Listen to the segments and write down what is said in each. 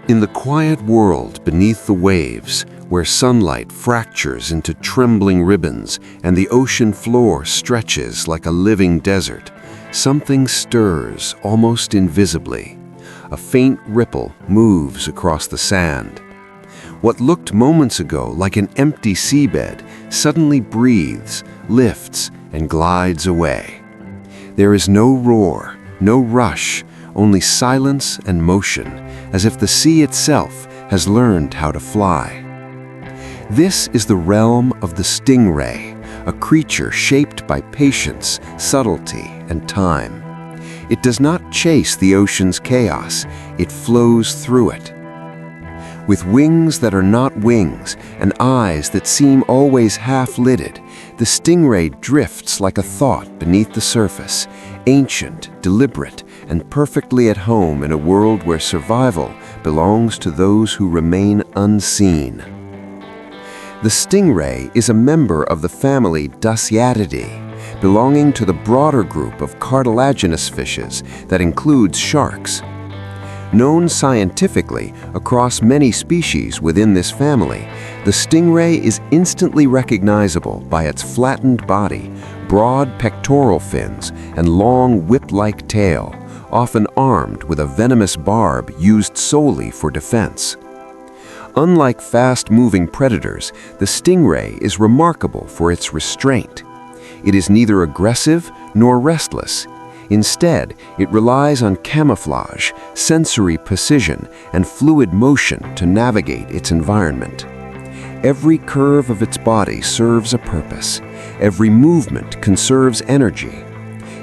In the quiet world beneath the waves, where sunlight fractures into trembling ribbons and the ocean floor stretches like a living desert, something stirs almost invisibly. A faint ripple moves across the sand. What looked moments ago like an empty seabed suddenly breathes, lifts, and glides away. There is no roar, no rush, only silence and motion, as if the sea itself has learned how to fly. This is the realm of the stingray, a creature shaped by patience, subtlety, and time. It does not chase the ocean's chaos, it flows through it. With wings that are not wings and eyes that seem always half-lidded, the stingray drifts like a thought beneath the surface, ancient, deliberate, and perfectly at home in a world where survival belongs to those who remain unseen. The stingray is a member of the family Dasyatidae, belonging to the broader group of cartilaginous fishes that includes sharks. Known scientifically across many species within this family, the stingray is instantly recognizable by its flattened body, broad pectoral fins, and long whip-like tail, often armed with a venomous barb used solely for defense. Unlike fast-moving predators, the stingray is remarkable for its restraint. It is neither aggressive nor restless. Instead, it relies on camouflage, sensory precision, and fluid motion to navigate its environment. Every curve of its body serves a purpose. Every movement conserves energy.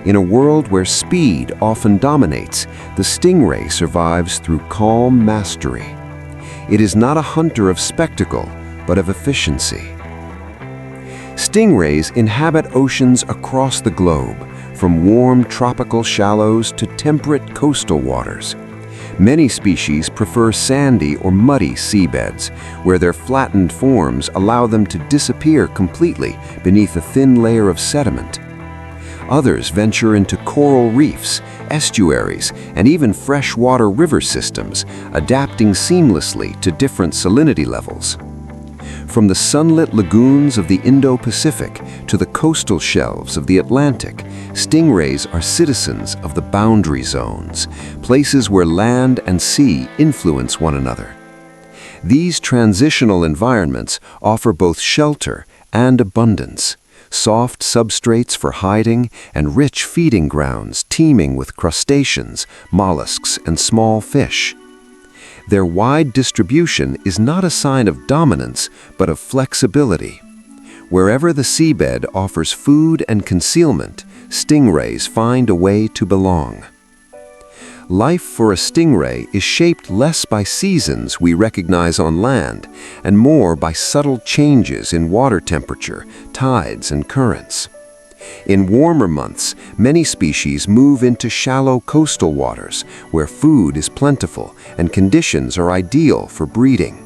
In a world where speed often dominates, the stingray survives through calm mastery. It is not a hunter of spectacle, but of efficiency. Stingrays inhabit oceans across the globe, from warm tropical shallows to temperate coastal waters. Many species prefer sandy or muddy seabeds, where their flattened forms allow them to disappear completely beneath a thin layer of sediment. Others venture into coral reefs, estuaries, and even freshwater river systems, adapting seamlessly to different salinity levels. From the sunlit lagoons of the Indo-Pacific to the coastal shelves of the Atlantic, stingrays are citizens of the boundary zones, places where land and sea influence one another. These transitional environments offer both shelter and abundance, soft substrates for hiding and rich feeding grounds teeming with crustaceans, mollusks, and small fish. Their wide distribution is not a sign of dominance, but of flexibility. Wherever the seabed offers food and concealment, stingrays find a way to belong. Life for a stingray is shaped less by seasons we recognize on land, and more by subtle changes in water temperature, tides, and currents. In warmer months, many species move into shallow coastal waters where food is plentiful and conditions are ideal for breeding.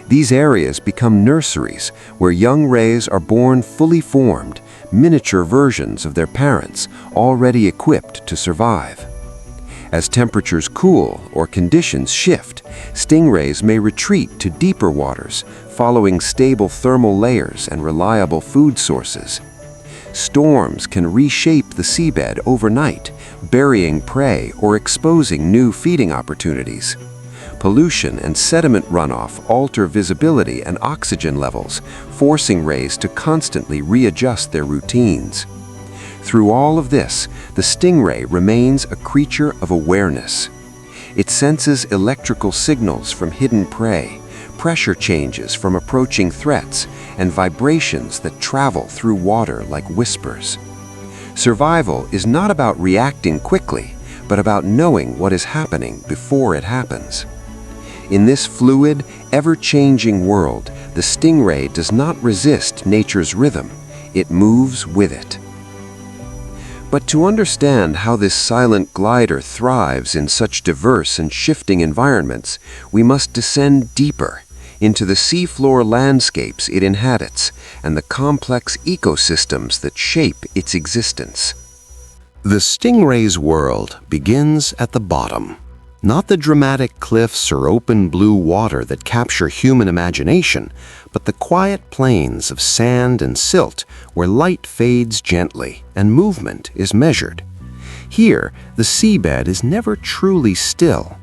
These areas become nurseries where young rays are born fully formed, miniature versions of their parents, already equipped to survive. As temperatures cool or conditions shift, stingrays may retreat to deeper waters, following stable thermal layers and reliable food sources. Storms can reshape the seabed overnight, burying prey or exposing new feeding opportunities. Pollution and sediment runoff alter visibility and oxygen levels, forcing rays to constantly readjust their routines. Through all of this, the stingray remains a creature of awareness. It senses electrical signals from hidden prey, pressure changes from approaching threats, and vibrations that travel through water like whispers. Survival is not about reacting quickly, but about knowing what is happening before it happens. In this fluid, ever-changing world, the stingray does not resist nature's rhythm, it moves with it. But to understand how this silent glider thrives in such diverse and shifting environments, we must descend deeper into the seafloor landscapes it inhabits and the complex ecosystems that shape its existence. The stingray's world begins at the bottom. Not the dramatic cliffs or open blue water that capture human imagination, but the quiet plains of sand and silt where light fades gently and movement is measured. Here, the seabed is never truly still.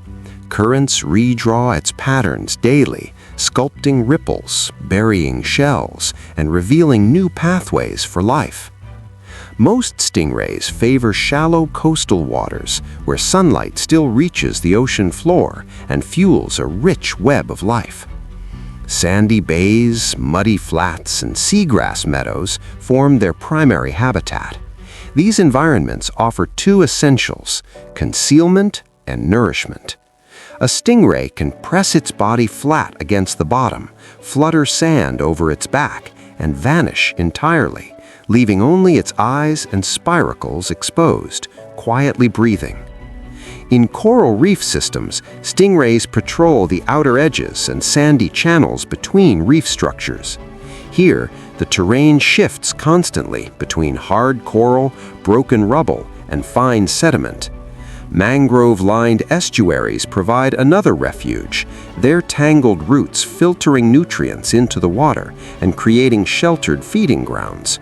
Currents redraw its patterns daily, sculpting ripples, burying shells, and revealing new pathways for life. Most stingrays favor shallow coastal waters where sunlight still reaches the ocean floor and fuels a rich web of life. Sandy bays, muddy flats, and seagrass meadows form their primary habitat. These environments offer two essentials: concealment and nourishment. A stingray can press its body flat against the bottom, flutter sand over its back, and vanish entirely, leaving only its eyes and spiracles exposed, quietly breathing. In coral reef systems, stingrays patrol the outer edges and sandy channels between reef structures. Here, the terrain shifts constantly between hard coral, broken rubble, and fine sediment. Mangrove-lined estuaries provide another refuge, their tangled roots filtering nutrients into the water and creating sheltered feeding grounds.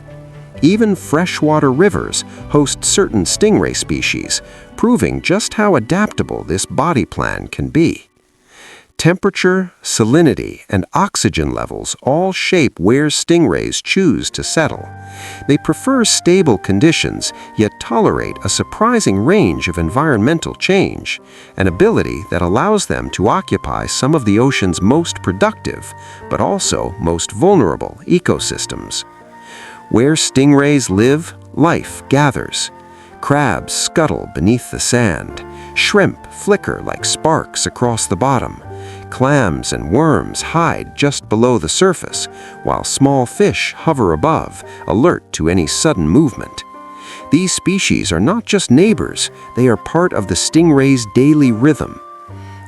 Even freshwater rivers host certain stingray species, proving just how adaptable this body plan can be. Temperature, salinity, and oxygen levels all shape where stingrays choose to settle. They prefer stable conditions, yet tolerate a surprising range of environmental change, an ability that allows them to occupy some of the ocean's most productive, but also most vulnerable ecosystems. Where stingrays live, life gathers. Crabs scuttle beneath the sand. Shrimp flicker like sparks across the bottom. Clams and worms hide just below the surface, while small fish hover above, alert to any sudden movement. These species are not just neighbors, they are part of the stingray's daily rhythm.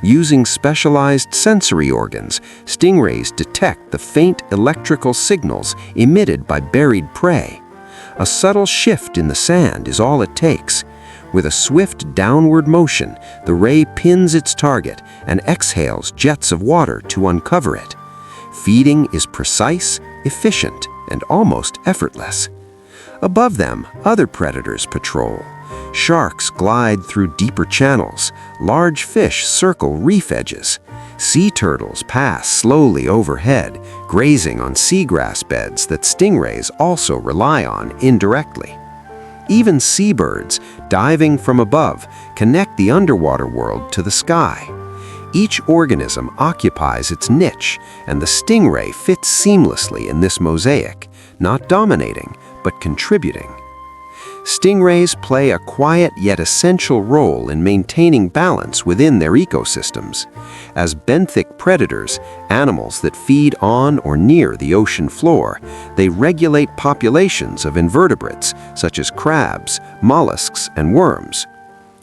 Using specialized sensory organs, stingrays detect the faint electrical signals emitted by buried prey. A subtle shift in the sand is all it takes. With a swift downward motion, the ray pins its target and exhales jets of water to uncover it. Feeding is precise, efficient, and almost effortless. Above them, other predators patrol. Sharks glide through deeper channels. Large fish circle reef edges. Sea turtles pass slowly overhead, grazing on seagrass beds that stingrays also rely on indirectly. Even seabirds, diving from above, connect the underwater world to the sky. Each organism occupies its niche, and the stingray fits seamlessly in this mosaic, not dominating, but contributing. Stingrays play a quiet yet essential role in maintaining balance within their ecosystems. As benthic predators, animals that feed on or near the ocean floor, they regulate populations of invertebrates such as crabs, mollusks, and worms.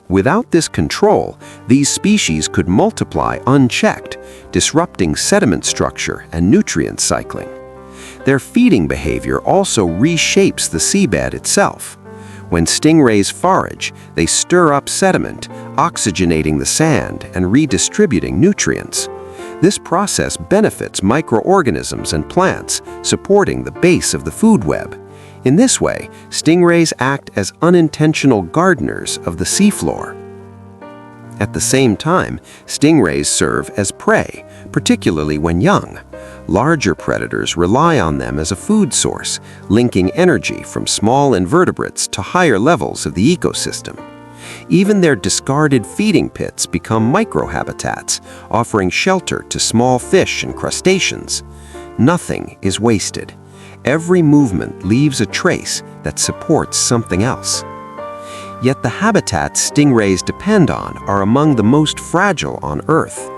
Without this control, these species could multiply unchecked, disrupting sediment structure and nutrient cycling. Their feeding behavior also reshapes the seabed itself. When stingrays forage, they stir up sediment, oxygenating the sand and redistributing nutrients. This process benefits microorganisms and plants, supporting the base of the food web. In this way, stingrays act as unintentional gardeners of the seafloor. At the same time, stingrays serve as prey, particularly when young. Larger predators rely on them as a food source, linking energy from small invertebrates to higher levels of the ecosystem. Even their discarded feeding pits become microhabitats, offering shelter to small fish and crustaceans. Nothing is wasted. Every movement leaves a trace that supports something else. Yet the habitats stingrays depend on are among the most fragile on Earth.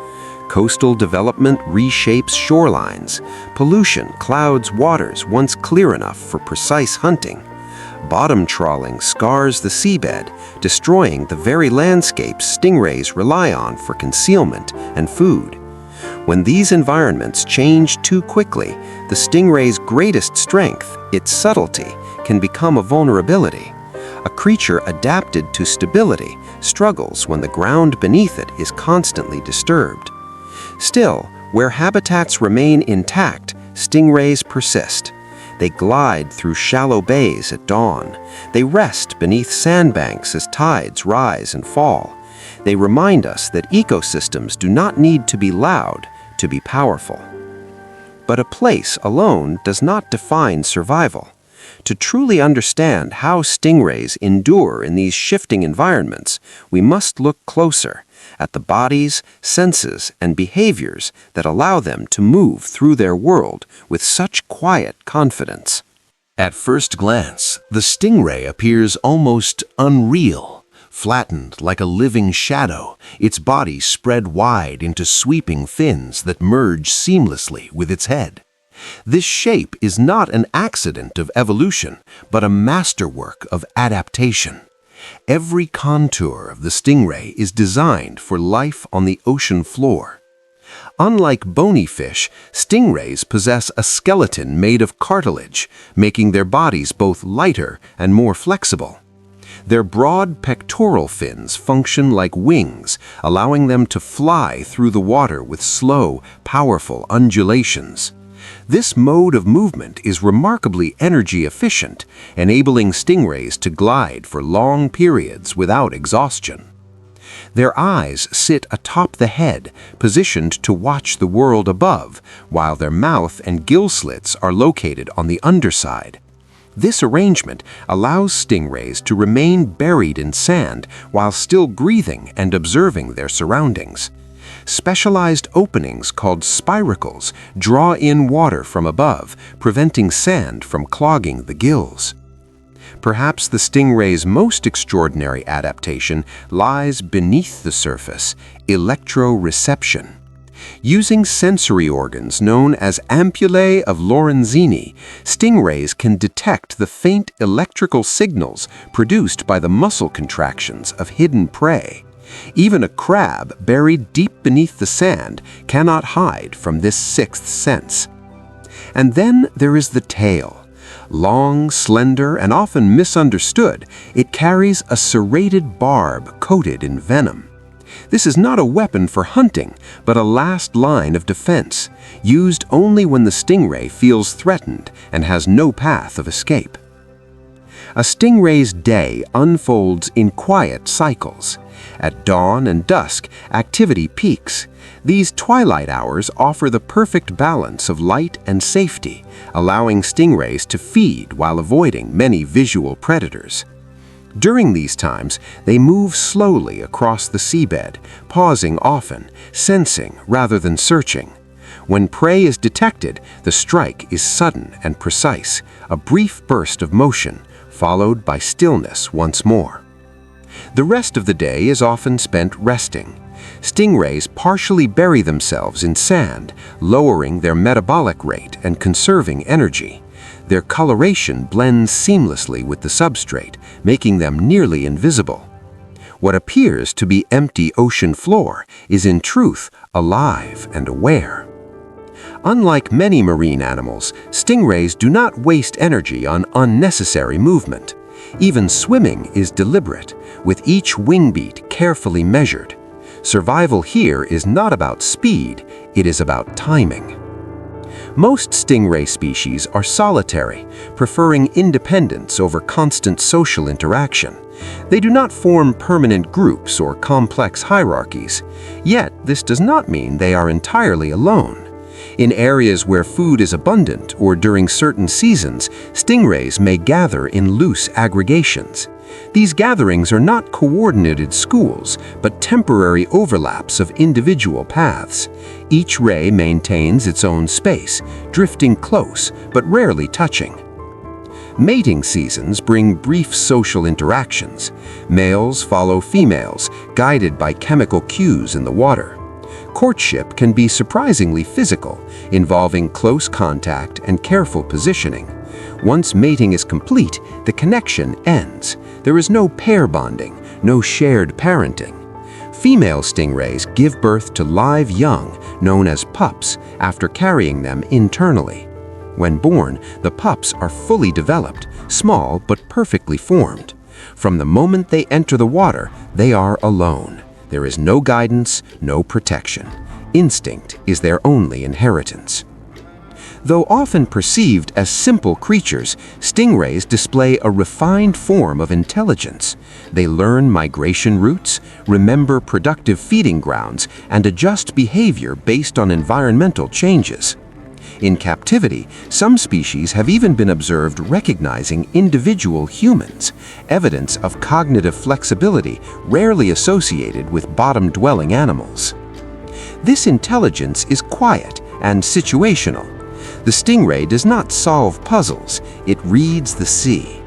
Coastal development reshapes shorelines. Pollution clouds waters once clear enough for precise hunting. Bottom trawling scars the seabed, destroying the very landscapes stingrays rely on for concealment and food. When these environments change too quickly, the stingray's greatest strength, its subtlety, can become a vulnerability. A creature adapted to stability struggles when the ground beneath it is constantly disturbed. Still, where habitats remain intact, stingrays persist. They glide through shallow bays at dawn. They rest beneath sandbanks as tides rise and fall. They remind us that ecosystems do not need to be loud to be powerful. But a place alone does not define survival. To truly understand how stingrays endure in these shifting environments, we must look closer at the bodies, senses, and behaviors that allow them to move through their world with such quiet confidence. At first glance, the stingray appears almost unreal, flattened like a living shadow, its body spread wide into sweeping fins that merge seamlessly with its head. This shape is not an accident of evolution, but a masterwork of adaptation. Every contour of the stingray is designed for life on the ocean floor. Unlike bony fish, stingrays possess a skeleton made of cartilage, making their bodies both lighter and more flexible. Their broad pectoral fins function like wings, allowing them to fly through the water with slow, powerful undulations. This mode of movement is remarkably energy efficient, enabling stingrays to glide for long periods without exhaustion. Their eyes sit atop the head, positioned to watch the world above, while their mouth and gill slits are located on the underside. This arrangement allows stingrays to remain buried in sand while still breathing and observing their surroundings. Specialized openings called spiracles draw in water from above, preventing sand from clogging the gills. Perhaps the stingray's most extraordinary adaptation lies beneath the surface: electroreception. Using sensory organs known as ampullae of Lorenzini, stingrays can detect the faint electrical signals produced by the muscle contractions of hidden prey. Even a crab buried deep beneath the sand cannot hide from this sixth sense. And then there is the tail. Long, slender, and often misunderstood, it carries a serrated barb coated in venom. This is not a weapon for hunting, but a last line of defense, used only when the stingray feels threatened and has no path of escape. A stingray's day unfolds in quiet cycles. At dawn and dusk, activity peaks. These twilight hours offer the perfect balance of light and safety, allowing stingrays to feed while avoiding many visual predators. During these times, they move slowly across the seabed, pausing often, sensing rather than searching. When prey is detected, the strike is sudden and precise, a brief burst of motion, followed by stillness once more. The rest of the day is often spent resting. Stingrays partially bury themselves in sand, lowering their metabolic rate and conserving energy. Their coloration blends seamlessly with the substrate, making them nearly invisible. What appears to be empty ocean floor is in truth alive and aware. Unlike many marine animals, stingrays do not waste energy on unnecessary movement. Even swimming is deliberate, with each wing beat carefully measured. Survival here is not about speed, it is about timing. Most stingray species are solitary, preferring independence over constant social interaction. They do not form permanent groups or complex hierarchies. Yet, this does not mean they are entirely alone. In areas where food is abundant or during certain seasons, stingrays may gather in loose aggregations. These gatherings are not coordinated schools, but temporary overlaps of individual paths. Each ray maintains its own space, drifting close but rarely touching. Mating seasons bring brief social interactions. Males follow females, guided by chemical cues in the water. Courtship can be surprisingly physical, involving close contact and careful positioning. Once mating is complete, the connection ends. There is no pair bonding, no shared parenting. Female stingrays give birth to live young, known as pups, after carrying them internally. When born, the pups are fully developed, small but perfectly formed. From the moment they enter the water, they are alone. There is no guidance, no protection. Instinct is their only inheritance. Though often perceived as simple creatures, stingrays display a refined form of intelligence. They learn migration routes, remember productive feeding grounds, and adjust behavior based on environmental changes. In captivity, some species have even been observed recognizing individual humans, evidence of cognitive flexibility rarely associated with bottom-dwelling animals. This intelligence is quiet and situational. The stingray does not solve puzzles, it reads the sea.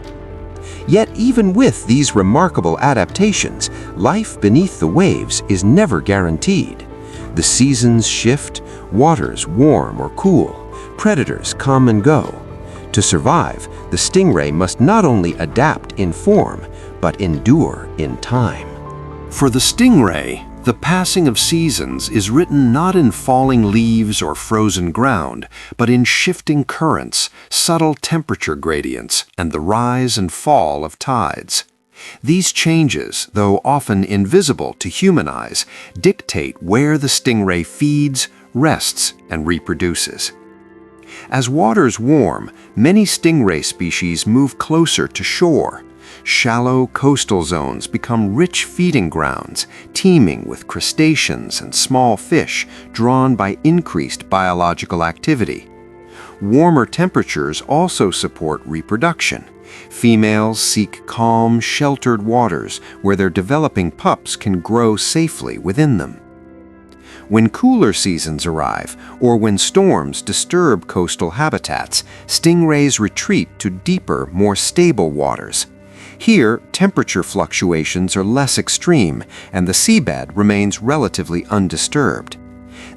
Yet even with these remarkable adaptations, life beneath the waves is never guaranteed. The seasons shift, waters warm or cool, predators come and go. To survive, the stingray must not only adapt in form, but endure in time. For the stingray, the passing of seasons is written not in falling leaves or frozen ground, but in shifting currents, subtle temperature gradients, and the rise and fall of tides. These changes, though often invisible to human eyes, dictate where the stingray feeds, rests, and reproduces. As waters warm, many stingray species move closer to shore. Shallow coastal zones become rich feeding grounds, teeming with crustaceans and small fish drawn by increased biological activity. Warmer temperatures also support reproduction. Females seek calm, sheltered waters where their developing pups can grow safely within them. When cooler seasons arrive, or when storms disturb coastal habitats, stingrays retreat to deeper, more stable waters. Here, temperature fluctuations are less extreme, and the seabed remains relatively undisturbed.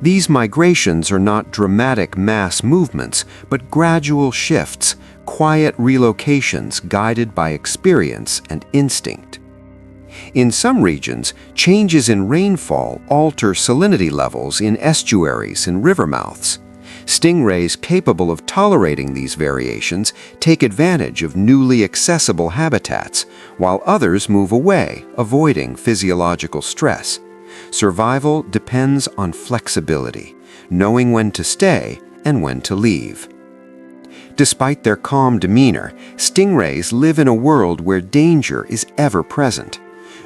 These migrations are not dramatic mass movements, but gradual shifts, quiet relocations guided by experience and instinct. In some regions, changes in rainfall alter salinity levels in estuaries and river mouths. Stingrays capable of tolerating these variations take advantage of newly accessible habitats, while others move away, avoiding physiological stress. Survival depends on flexibility, knowing when to stay and when to leave. Despite their calm demeanor, stingrays live in a world where danger is ever present.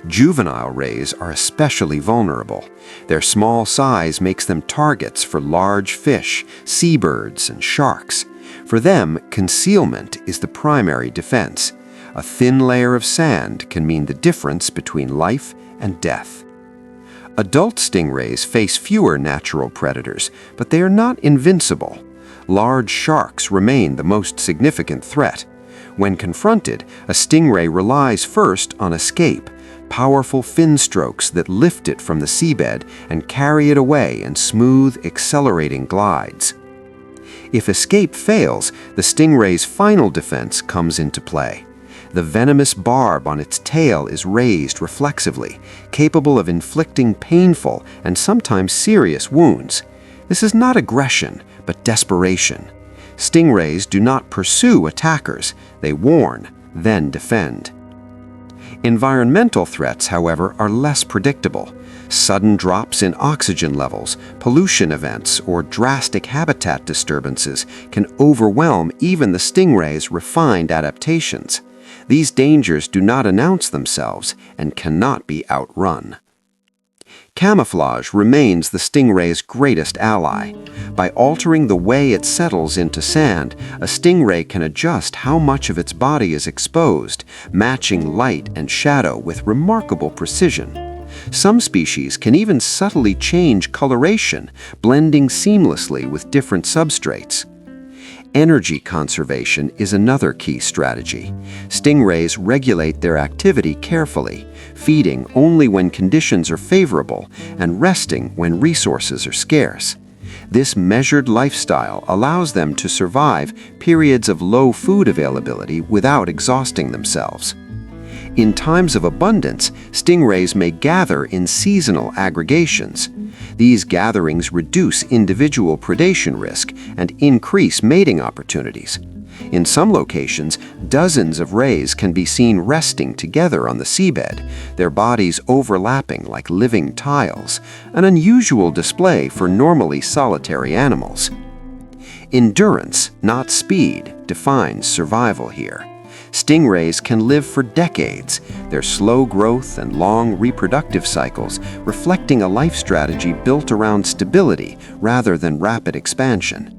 Juvenile rays are especially vulnerable. Their small size makes them targets for large fish, seabirds, and sharks. For them, concealment is the primary defense. A thin layer of sand can mean the difference between life and death. Adult stingrays face fewer natural predators, but they are not invincible. Large sharks remain the most significant threat. When confronted, a stingray relies first on escape, powerful fin strokes that lift it from the seabed and carry it away in smooth, accelerating glides. If escape fails, the stingray's final defense comes into play. The venomous barb on its tail is raised reflexively, capable of inflicting painful and sometimes serious wounds. This is not aggression, but desperation. Stingrays do not pursue attackers, they warn, then defend. Environmental threats, however, are less predictable. Sudden drops in oxygen levels, pollution events, or drastic habitat disturbances can overwhelm even the stingray's refined adaptations. These dangers do not announce themselves and cannot be outrun. Camouflage remains the stingray's greatest ally. By altering the way it settles into sand, a stingray can adjust how much of its body is exposed, matching light and shadow with remarkable precision. Some species can even subtly change coloration, blending seamlessly with different substrates. Energy conservation is another key strategy. Stingrays regulate their activity carefully, feeding only when conditions are favorable and resting when resources are scarce. This measured lifestyle allows them to survive periods of low food availability without exhausting themselves. In times of abundance, stingrays may gather in seasonal aggregations. These gatherings reduce individual predation risk and increase mating opportunities. In some locations, dozens of rays can be seen resting together on the seabed, their bodies overlapping like living tiles, an unusual display for normally solitary animals. Endurance, not speed, defines survival here. Stingrays can live for decades, their slow growth and long reproductive cycles reflecting a life strategy built around stability rather than rapid expansion.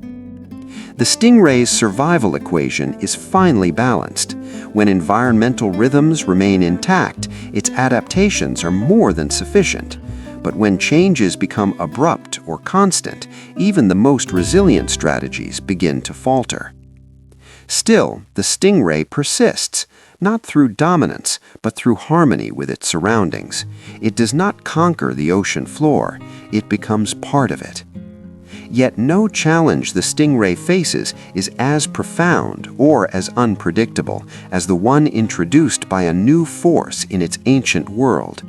The stingray's survival equation is finely balanced. When environmental rhythms remain intact, its adaptations are more than sufficient. But when changes become abrupt or constant, even the most resilient strategies begin to falter. Still, the stingray persists, not through dominance, but through harmony with its surroundings. It does not conquer the ocean floor, it becomes part of it. Yet no challenge the stingray faces is as profound or as unpredictable as the one introduced by a new force in its ancient world,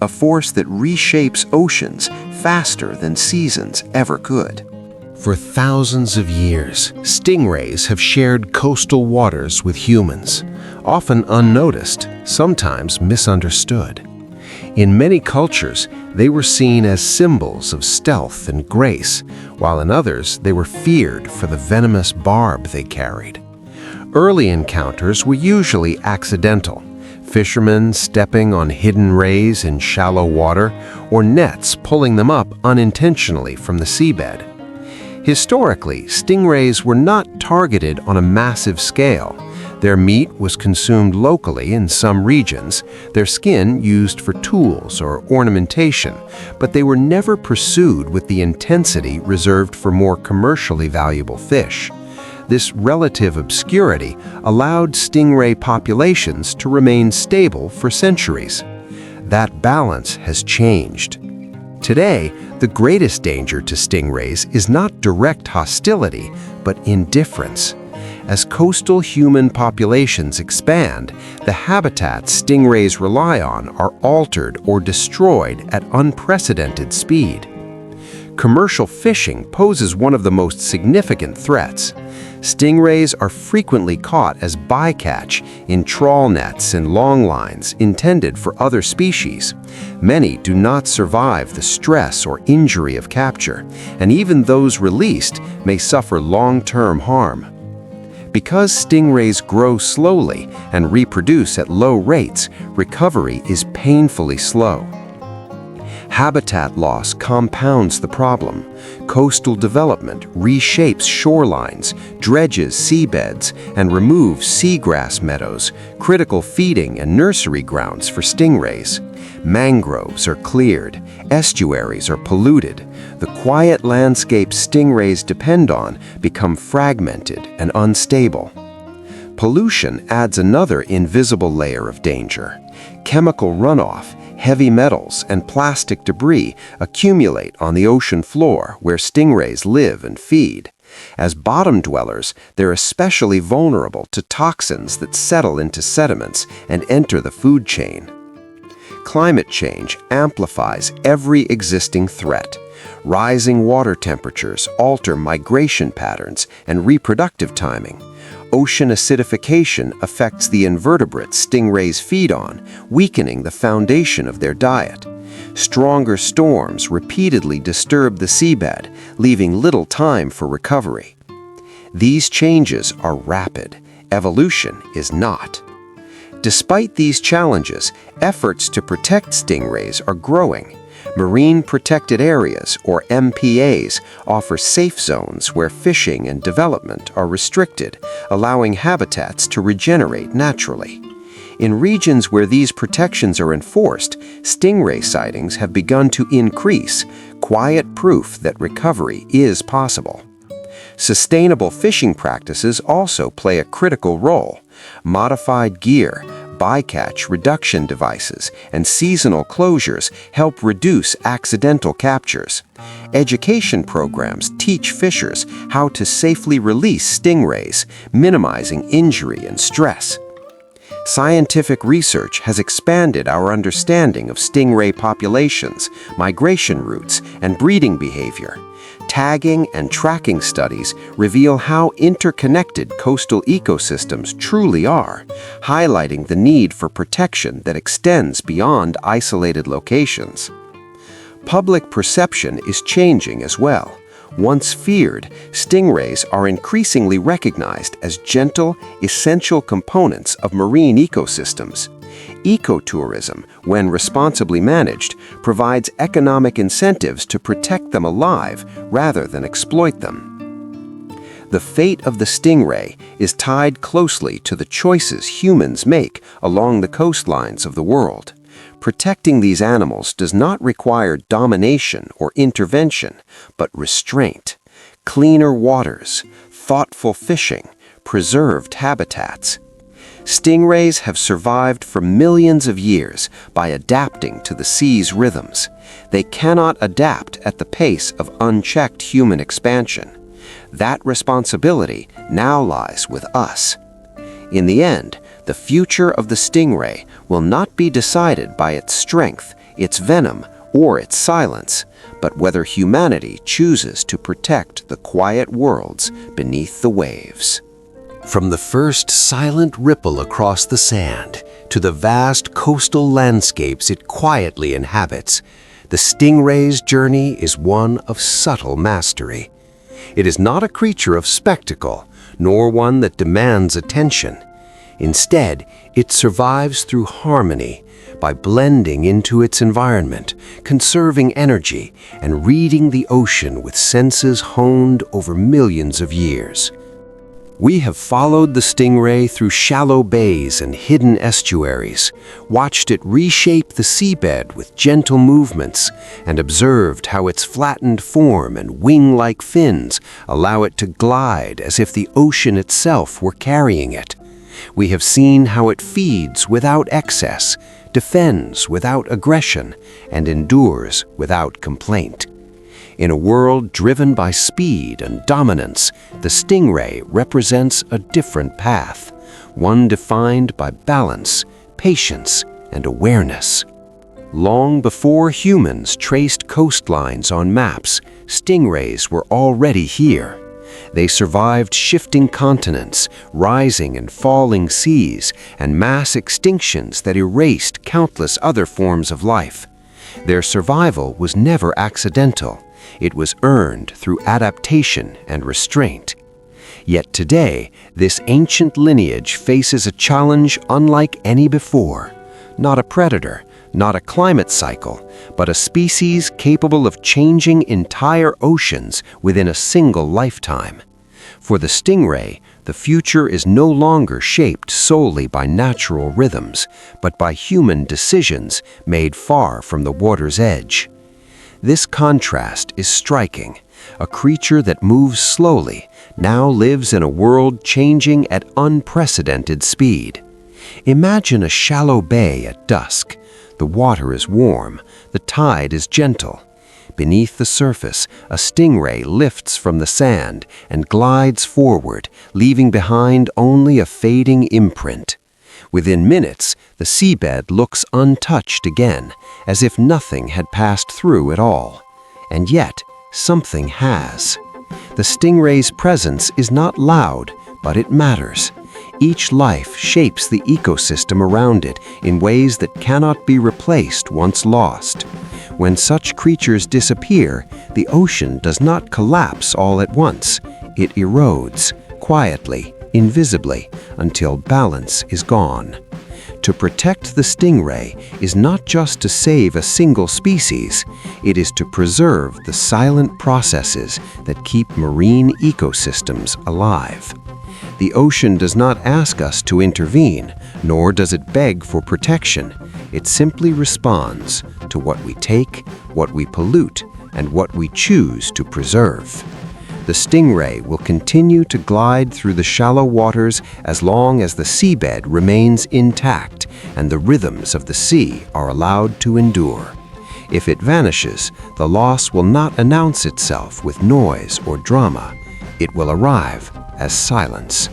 a force that reshapes oceans faster than seasons ever could. For thousands of years, stingrays have shared coastal waters with humans, often unnoticed, sometimes misunderstood. In many cultures, they were seen as symbols of stealth and grace, while in others they were feared for the venomous barb they carried. Early encounters were usually accidental, fishermen stepping on hidden rays in shallow water, or nets pulling them up unintentionally from the seabed. Historically, stingrays were not targeted on a massive scale. Their meat was consumed locally in some regions, their skin used for tools or ornamentation, but they were never pursued with the intensity reserved for more commercially valuable fish. This relative obscurity allowed stingray populations to remain stable for centuries. That balance has changed. Today, the greatest danger to stingrays is not direct hostility, but indifference. As coastal human populations expand, the habitats stingrays rely on are altered or destroyed at unprecedented speed. Commercial fishing poses one of the most significant threats. Stingrays are frequently caught as bycatch in trawl nets and long lines intended for other species. Many do not survive the stress or injury of capture, and even those released may suffer long-term harm. Because stingrays grow slowly and reproduce at low rates, recovery is painfully slow. Habitat loss compounds the problem. Coastal development reshapes shorelines, dredges seabeds, and removes seagrass meadows, critical feeding and nursery grounds for stingrays. Mangroves are cleared, estuaries are polluted. The quiet landscapes stingrays depend on become fragmented and unstable. Pollution adds another invisible layer of danger. Chemical runoff, heavy metals, and plastic debris accumulate on the ocean floor where stingrays live and feed. As bottom dwellers, they're especially vulnerable to toxins that settle into sediments and enter the food chain. Climate change amplifies every existing threat. Rising water temperatures alter migration patterns and reproductive timing. Ocean acidification affects the invertebrates stingrays feed on, weakening the foundation of their diet. Stronger storms repeatedly disturb the seabed, leaving little time for recovery. These changes are rapid. Evolution is not. Despite these challenges, efforts to protect stingrays are growing. Marine Protected Areas, or MPAs, offer safe zones where fishing and development are restricted, allowing habitats to regenerate naturally. In regions where these protections are enforced, stingray sightings have begun to increase, quiet proof that recovery is possible. Sustainable fishing practices also play a critical role. Modified gear, bycatch reduction devices, and seasonal closures help reduce accidental captures. Education programs teach fishers how to safely release stingrays, minimizing injury and stress. Scientific research has expanded our understanding of stingray populations, migration routes, and breeding behavior. Tagging and tracking studies reveal how interconnected coastal ecosystems truly are, highlighting the need for protection that extends beyond isolated locations. Public perception is changing as well. Once feared, stingrays are increasingly recognized as gentle, essential components of marine ecosystems. Ecotourism, when responsibly managed, provides economic incentives to protect them alive rather than exploit them. The fate of the stingray is tied closely to the choices humans make along the coastlines of the world. Protecting these animals does not require domination or intervention, but restraint. Cleaner waters, thoughtful fishing, preserved habitats. Stingrays have survived for millions of years by adapting to the sea's rhythms. They cannot adapt at the pace of unchecked human expansion. That responsibility now lies with us. In the end, the future of the stingray will not be decided by its strength, its venom, or its silence, but whether humanity chooses to protect the quiet worlds beneath the waves. From the first silent ripple across the sand to the vast coastal landscapes it quietly inhabits, the stingray's journey is one of subtle mastery. It is not a creature of spectacle, nor one that demands attention. Instead, it survives through harmony, by blending into its environment, conserving energy, and reading the ocean with senses honed over millions of years. We have followed the stingray through shallow bays and hidden estuaries, watched it reshape the seabed with gentle movements, and observed how its flattened form and wing-like fins allow it to glide as if the ocean itself were carrying it. We have seen how it feeds without excess, defends without aggression, and endures without complaint. In a world driven by speed and dominance, the stingray represents a different path, one defined by balance, patience, and awareness. Long before humans traced coastlines on maps, stingrays were already here. They survived shifting continents, rising and falling seas, and mass extinctions that erased countless other forms of life. Their survival was never accidental. It was earned through adaptation and restraint. Yet today, this ancient lineage faces a challenge unlike any before. Not a predator, not a climate cycle, but a species capable of changing entire oceans within a single lifetime. For the stingray, the future is no longer shaped solely by natural rhythms, but by human decisions made far from the water's edge. This contrast is striking. A creature that moves slowly now lives in a world changing at unprecedented speed. Imagine a shallow bay at dusk. The water is warm, the tide is gentle. Beneath the surface, a stingray lifts from the sand and glides forward, leaving behind only a fading imprint. Within minutes, the seabed looks untouched again, as if nothing had passed through at all. And yet, something has. The stingray's presence is not loud, but it matters. Each life shapes the ecosystem around it in ways that cannot be replaced once lost. When such creatures disappear, the ocean does not collapse all at once. It erodes, quietly, invisibly, until balance is gone. To protect the stingray is not just to save a single species, it is to preserve the silent processes that keep marine ecosystems alive. The ocean does not ask us to intervene, nor does it beg for protection. It simply responds to what we take, what we pollute, and what we choose to preserve. The stingray will continue to glide through the shallow waters as long as the seabed remains intact and the rhythms of the sea are allowed to endure. If it vanishes, the loss will not announce itself with noise or drama. It will arrive as silence.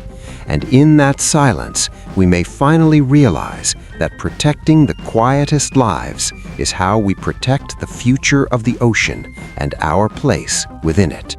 And in that silence, we may finally realize that protecting the quietest lives is how we protect the future of the ocean and our place within it.